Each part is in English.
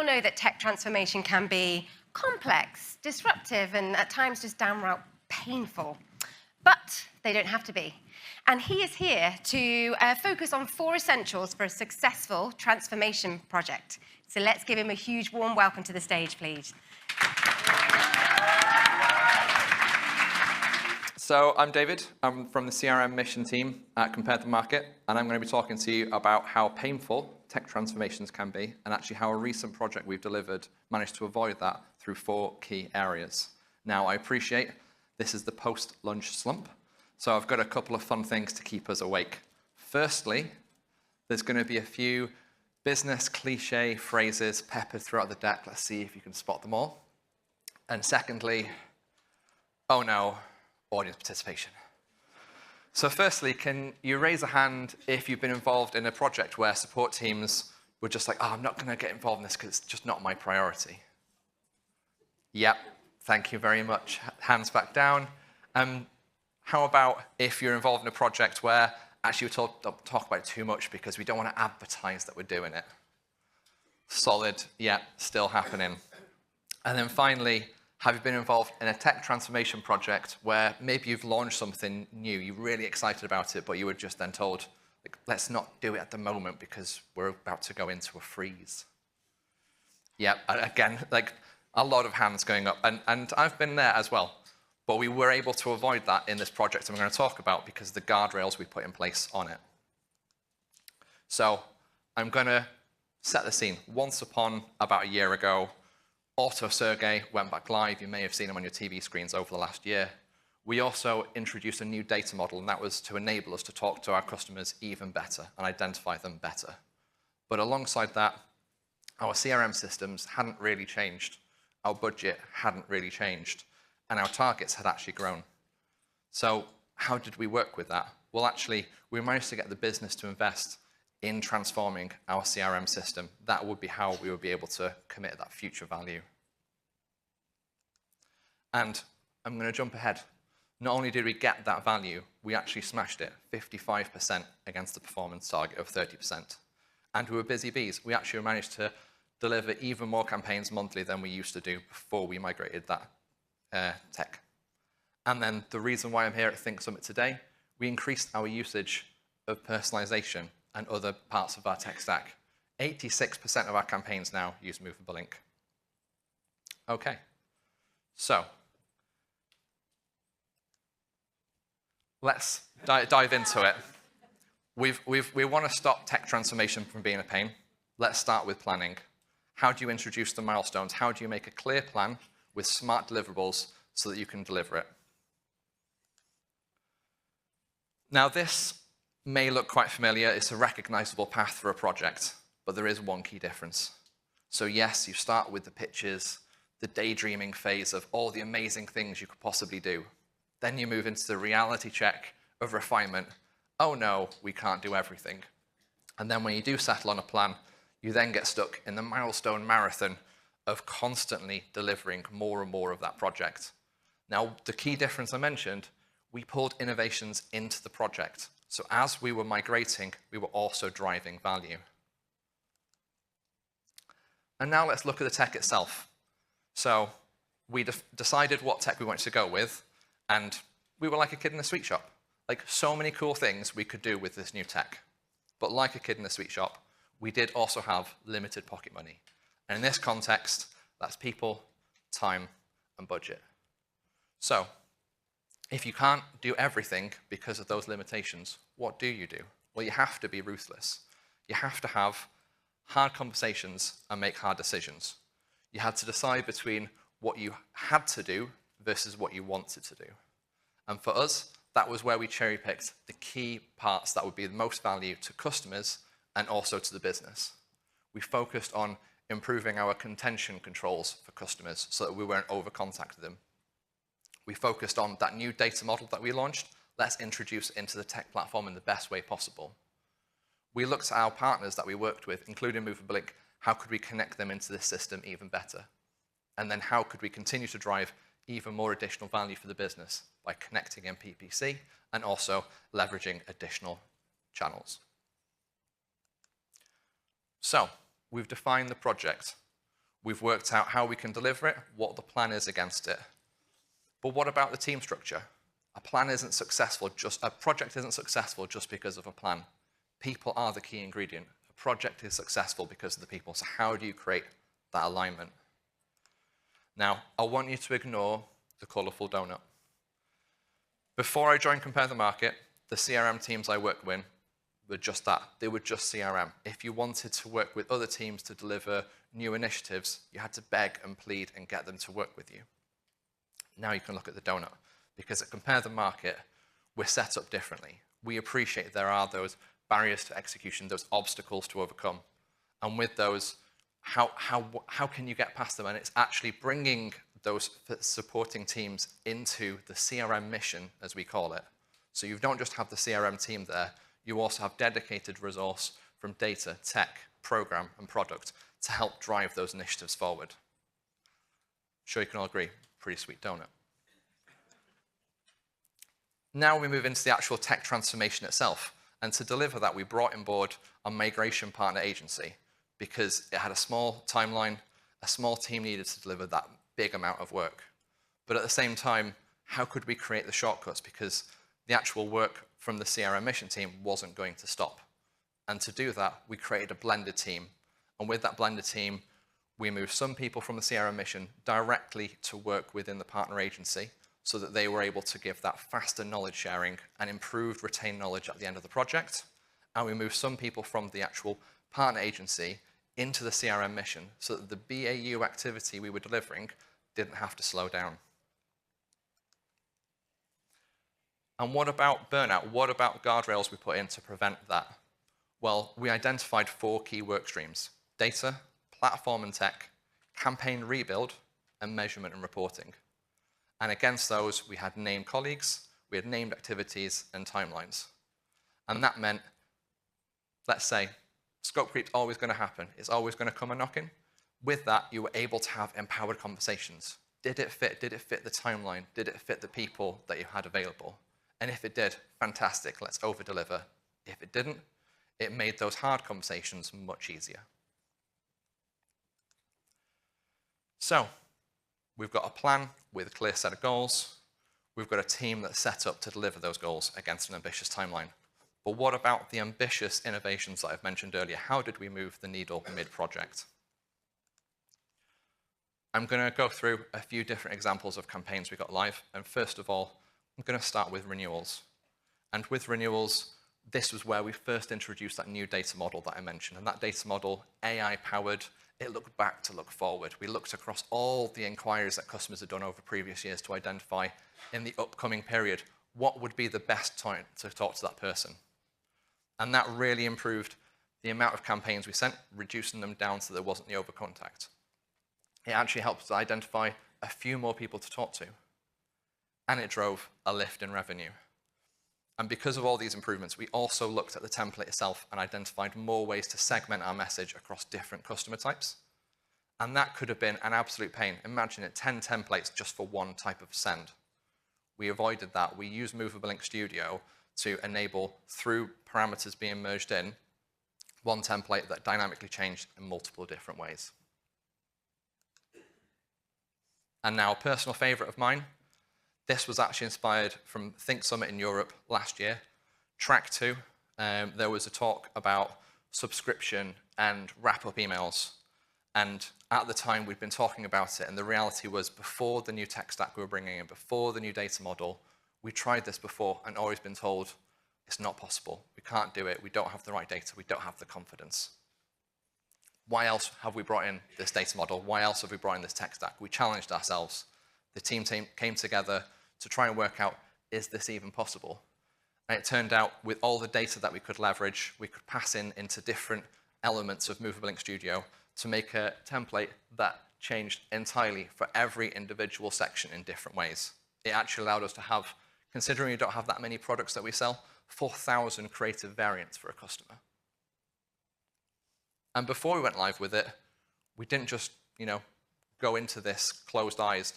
know that tech transformation can be complex, disruptive, and at times just downright painful. But they don't have to be. And he is here to focus on 4 essentials for a successful transformation project. So let's give him a huge warm welcome to the stage, please. So I'm David. I'm from the CRM mission team at Compare the Market, and I'm going to be talking to you about how painful tech transformations can be, and actually how a recent project we've delivered managed to avoid that through 4 key areas. Now, I appreciate this is the post-lunch slump, so I've got a couple of fun things to keep us awake. Firstly, there's going to be a few business cliche phrases peppered throughout the deck. Let's see if you can spot them all. And secondly, oh no, audience participation. So firstly, can you raise a hand if you've been involved in a project where support teams were just like, oh, I'm not going to get involved in this because it's just not my priority? Yep, thank you very much. Hands back down. How about if you're involved in a project where actually we don't talk about it too much because we don't want to advertise that we're doing it? Solid, yeah, still happening. And then finally, have you been involved in a tech transformation project where maybe you've launched something new, you're really excited about it, but you were just then told, like, let's not do it at the moment because we're about to go into a freeze? Yeah, again, like a lot of hands going up, and I've been there as well. But we were able to avoid that in this project, and we're going to talk about because of the guardrails we put in place on it. So I'm going to set the scene. Once upon about a year ago, Auto Sergey went back live. You may have seen him on your TV screens over the last year. We also introduced a new data model, and that was to enable us to talk to our customers even better and identify them better. But alongside that, our CRM systems hadn't really changed. Our budget hadn't really changed. And our targets had actually grown. So how did we work with that? Well, actually, we managed to get the business to invest in transforming our CRM system. That would be how we would be able to commit that future value. And I'm going to jump ahead. Not only did we get that value, we actually smashed it 55% against the performance target of 30%. And we were busy bees. We actually managed to deliver even more campaigns monthly than we used to do before we migrated that tech. And then the reason why I'm here at Think Summit today, we increased our usage of personalization and other parts of our tech stack. 86% of our campaigns now use Movable Link. Okay, so let's dive into it. We want to stop tech transformation from being a pain. Let's start with planning. How do you introduce the milestones? How do you make a clear plan with smart deliverables so that you can deliver it? Now, this may look quite familiar. It's a recognizable path for a project, but there is one key difference. So yes, you start with the pitches, the daydreaming phase of all the amazing things you could possibly do. Then you move into the reality check of refinement. Oh no, we can't do everything. And then when you do settle on a plan, you then get stuck in the milestone marathon of constantly delivering more and more of that project. Now, the key difference I mentioned, we pulled innovations into the project. So as we were migrating, we were also driving value. And now let's look at the tech itself. So we decided what tech we wanted to go with, and we were like a kid in a sweet shop. Like, so many cool things we could do with this new tech. But like a kid in a sweet shop, we did also have limited pocket money. And in this context, that's people, time, and budget. So if you can't do everything because of those limitations, what do? Well, you have to be ruthless. You have to have hard conversations and make hard decisions. You had to decide between what you had to do versus what you wanted to do. And for us, that was where we cherry-picked the key parts that would be the most value to customers and also to the business. We focused on improving our contention controls for customers so that we weren't over-contacting them. We focused on that new data model that we launched. Let's introduce it into the tech platform in the best way possible. We looked at our partners that we worked with, including Movable Link. How could we connect them into this system even better? And then how could we continue to drive even more additional value for the business by connecting in PPC and also leveraging additional channels? So we've defined the project. We've worked out how we can deliver it, what the plan is against it. But what about the team structure? A project isn't successful just because of a plan. People are the key ingredient. A project is successful because of the people. So how do you create that alignment? Now, I want you to ignore the colorful donut. Before I joined Compare the Market, the CRM teams I worked with were just that. They were just CRM. If you wanted to work with other teams to deliver new initiatives, you had to beg and plead and get them to work with you. Now you can look at the donut, because at Compare the Market, we're set up differently. We appreciate there are those barriers to execution, those obstacles to overcome. And with those, how can you get past them? And it's actually bringing those supporting teams into the CRM mission, as we call it. So you don't just have the CRM team there, you also have dedicated resource from data, tech, program, and product to help drive those initiatives forward. Sure you can all agree, pretty sweet donut. Now we move into the actual tech transformation itself. And to deliver that, we brought on board a migration partner agency because it had a small timeline, a small team needed to deliver that big amount of work. But at the same time, how could we create the shortcuts? Because the actual work from the CRM mission team wasn't going to stop. And to do that, we created a blended team. And with that blended team, we moved some people from the CRM mission directly to work within the partner agency so that they were able to give that faster knowledge sharing and improved retained knowledge at the end of the project. And we moved some people from the actual partner agency into the CRM mission so that the BAU activity we were delivering didn't have to slow down. And what about burnout? What about guardrails we put in to prevent that? Well, we identified 4 key work streams: data, platform and tech, campaign rebuild, and measurement and reporting. And against those, we had named colleagues, we had named activities and timelines. And that meant, let's say, scope creep's always going to happen. It's always going to come a knocking. With that, you were able to have empowered conversations. Did it fit? Did it fit the timeline? Did it fit the people that you had available? And if it did, fantastic, let's over-deliver. If it didn't, it made those hard conversations much easier. So, we've got a plan with a clear set of goals. We've got a team that's set up to deliver those goals against an ambitious timeline. But what about the ambitious innovations that I've mentioned earlier? How did we move the needle mid-project? I'm going to go through a few different examples of campaigns we got live. And first of all, I'm going to start with renewals. And with renewals, this was where we first introduced that new data model that I mentioned. And that data model, AI-powered, it looked back to look forward. We looked across all the inquiries that customers had done over previous years to identify in the upcoming period, what would be the best time to talk to that person. And that really improved the amount of campaigns we sent, reducing them down so there wasn't the overcontact. It actually helped us identify a few more people to talk to. And it drove a lift in revenue. And because of all these improvements, we also looked at the template itself and identified more ways to segment our message across different customer types. And that could have been an absolute pain. Imagine it, 10 templates just for one type of send. We avoided that. We used Movable Studio to enable, through parameters being merged in, one template that dynamically changed in multiple different ways. And now, a personal favorite of mine. This was actually inspired from Think Summit in Europe last year. Track 2, there was a talk about subscription and wrap-up emails. And at the time, we'd been talking about it, and the reality was before the new tech stack we were bringing in, before the new data model, we tried this before and always been told, it's not possible. We can't do it. We don't have the right data. We don't have the confidence. Why else have we brought in this data model? Why else have we brought in this tech stack? We challenged ourselves. The team came together to try and work out, is this even possible? And it turned out with all the data that we could leverage, we could pass into different elements of Movable Studio to make a template that changed entirely for every individual section in different ways. It actually allowed us to have, considering we don't have that many products that we sell, 4,000 creative variants for a customer. And before we went live with it, we didn't just, go into this closed eyes.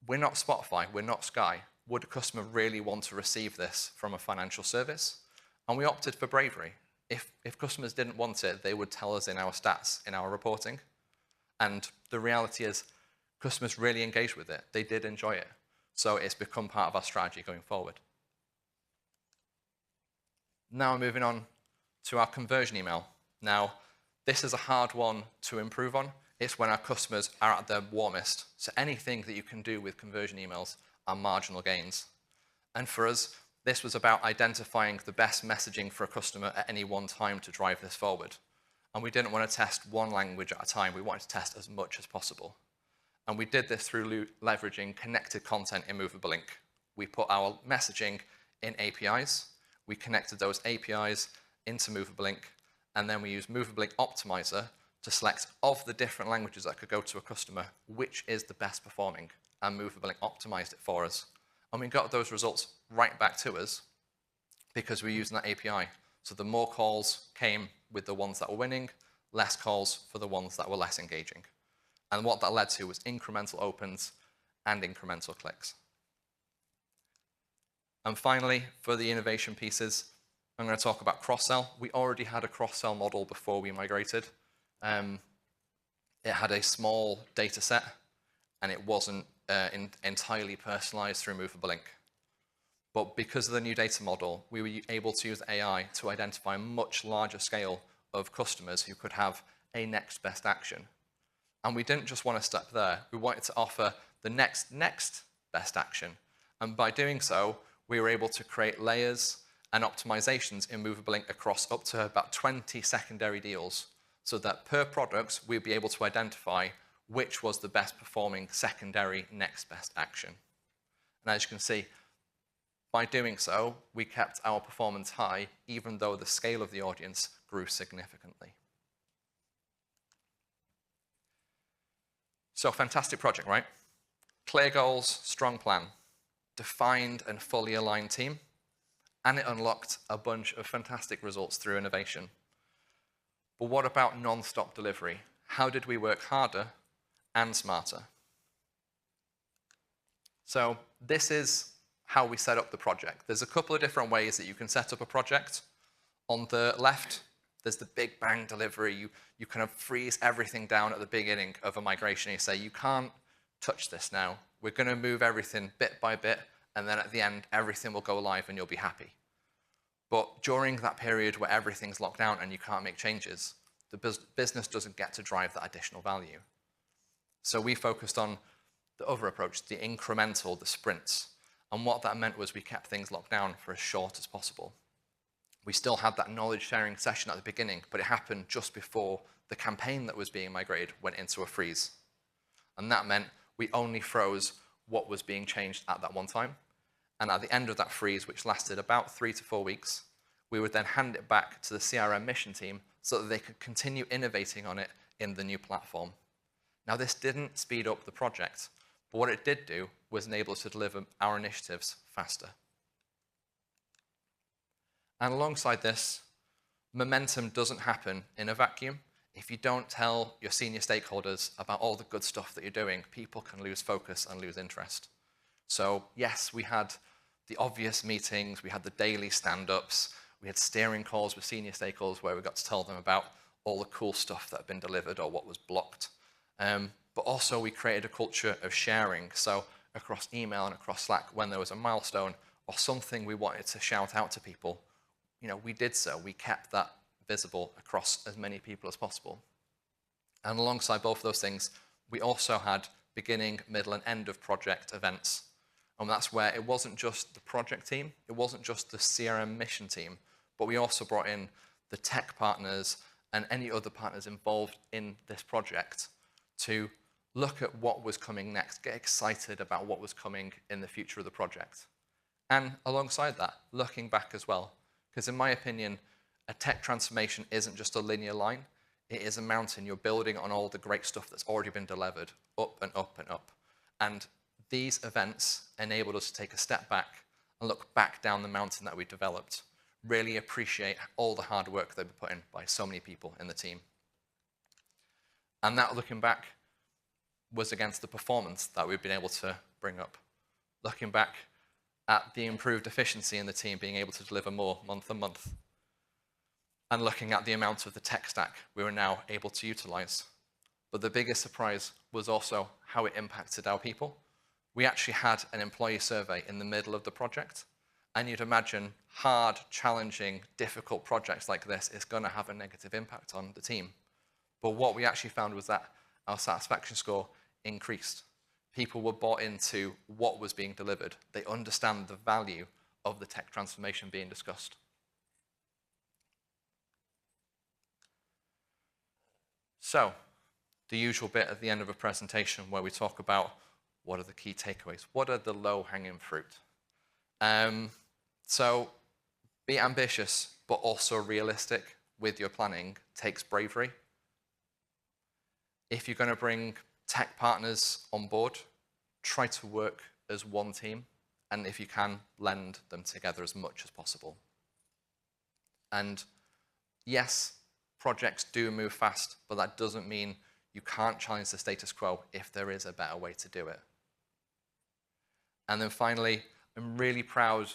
We're not Spotify, we're not Sky. Would a customer really want to receive this from a financial service? And we opted for bravery. If customers didn't want it, they would tell us in our stats, in our reporting. And the reality is customers really engaged with it. They did enjoy it. So it's become part of our strategy going forward. Now moving on to our conversion email. Now, this is a hard one to improve on. It's when our customers are at their warmest. So anything that you can do with conversion emails are marginal gains. And for us, this was about identifying the best messaging for a customer at any one time to drive this forward. And we didn't want to test one language at a time. We wanted to test as much as possible. And we did this through leveraging connected content in Movable Link. We put our messaging in APIs. We connected those APIs into Movable Link, and then we used Movable Link Optimizer to select of the different languages that could go to a customer, which is the best performing, and Movable Link optimized it for us. And we got those results right back to us because we're using that API. So the more calls came with the ones that were winning, less calls for the ones that were less engaging. And what that led to was incremental opens and incremental clicks. And finally, for the innovation pieces, I'm going to talk about cross-sell. We already had a cross-sell model before we migrated. It had a small data set, and it wasn't entirely personalized through Movable Link. But because of the new data model, we were able to use AI to identify a much larger scale of customers who could have a next best action. And we didn't just want to stop there. We wanted to offer the next best action. And by doing so, we were able to create layers and optimizations in Movable Link across up to about 20 secondary deals, so that per product, we'd be able to identify which was the best performing secondary next best action. And as you can see, by doing so, we kept our performance high, even though the scale of the audience grew significantly. So fantastic project, right? Clear goals, strong plan, defined and fully aligned team, and it unlocked a bunch of fantastic results through innovation. But what about non-stop delivery? How did we work harder and smarter? So this is how we set up the project. There's a couple of different ways that you can set up a project. On the left, there's the big bang delivery. You kind of freeze everything down at the beginning of a migration. You say, you can't touch this now. We're going to move everything bit by bit, and then at the end, everything will go live and you'll be happy. But during that period where everything's locked down and you can't make changes, the business doesn't get to drive that additional value. So we focused on the other approach, the incremental, the sprints. And what that meant was we kept things locked down for as short as possible. We still had that knowledge sharing session at the beginning, but it happened just before the campaign that was being migrated went into a freeze. And that meant we only froze what was being changed at that one time. And at the end of that freeze, which lasted about 3 to 4 weeks, we would then hand it back to the CRM mission team so that they could continue innovating on it in the new platform. Now, this didn't speed up the project, but what it did do was enable us to deliver our initiatives faster. And alongside this, momentum doesn't happen in a vacuum. If you don't tell your senior stakeholders about all the good stuff that you're doing, people can lose focus and lose interest. So yes, we had the obvious meetings, we had the daily stand-ups, we had steering calls with senior stakeholders where we got to tell them about all the cool stuff that had been delivered or what was blocked. But also we created a culture of sharing. So across email and across Slack, when there was a milestone or something we wanted to shout out to people, we did so. We kept that visible across as many people as possible. And alongside both of those things, we also had beginning, middle, and end of project events. And that's where it wasn't just the project team, it wasn't just the CRM mission team, but we also brought in the tech partners and any other partners involved in this project to look at what was coming next, get excited about what was coming in the future of the project. And alongside that, looking back as well, because in my opinion, a tech transformation isn't just a linear line, it is a mountain. You're building on all the great stuff that's already been delivered, up and up and up. And these events enabled us to take a step back and look back down the mountain that we developed, really appreciate all the hard work that we put in by so many people in the team. And that looking back was against the performance that we've been able to bring up. Looking back at the improved efficiency in the team being able to deliver more month on month. And looking at the amount of the tech stack we were now able to utilize. But the biggest surprise was also how it impacted our people. We actually had an employee survey in the middle of the project, and you'd imagine hard, challenging, difficult projects like this is going to have a negative impact on the team. But what we actually found was that our satisfaction score increased. People were bought into what was being delivered. They understand the value of the tech transformation being discussed. So, the usual bit at the end of a presentation where we talk about what are the key takeaways, what are the low-hanging fruit. So, be ambitious, but also realistic with your planning takes bravery. If you're going to bring tech partners on board, try to work as one team, and if you can, blend them together as much as possible. And yes, projects do move fast, but that doesn't mean you can't challenge the status quo if there is a better way to do it. And then finally, I'm really proud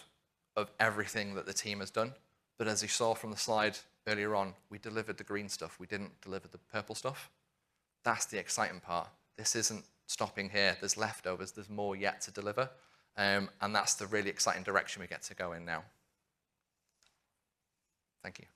of everything that the team has done, but as you saw from the slide earlier on, we delivered the green stuff, we didn't deliver the purple stuff. That's the exciting part. This isn't stopping here. There's leftovers. There's more yet to deliver. And that's the really exciting direction we get to go in now. Thank you.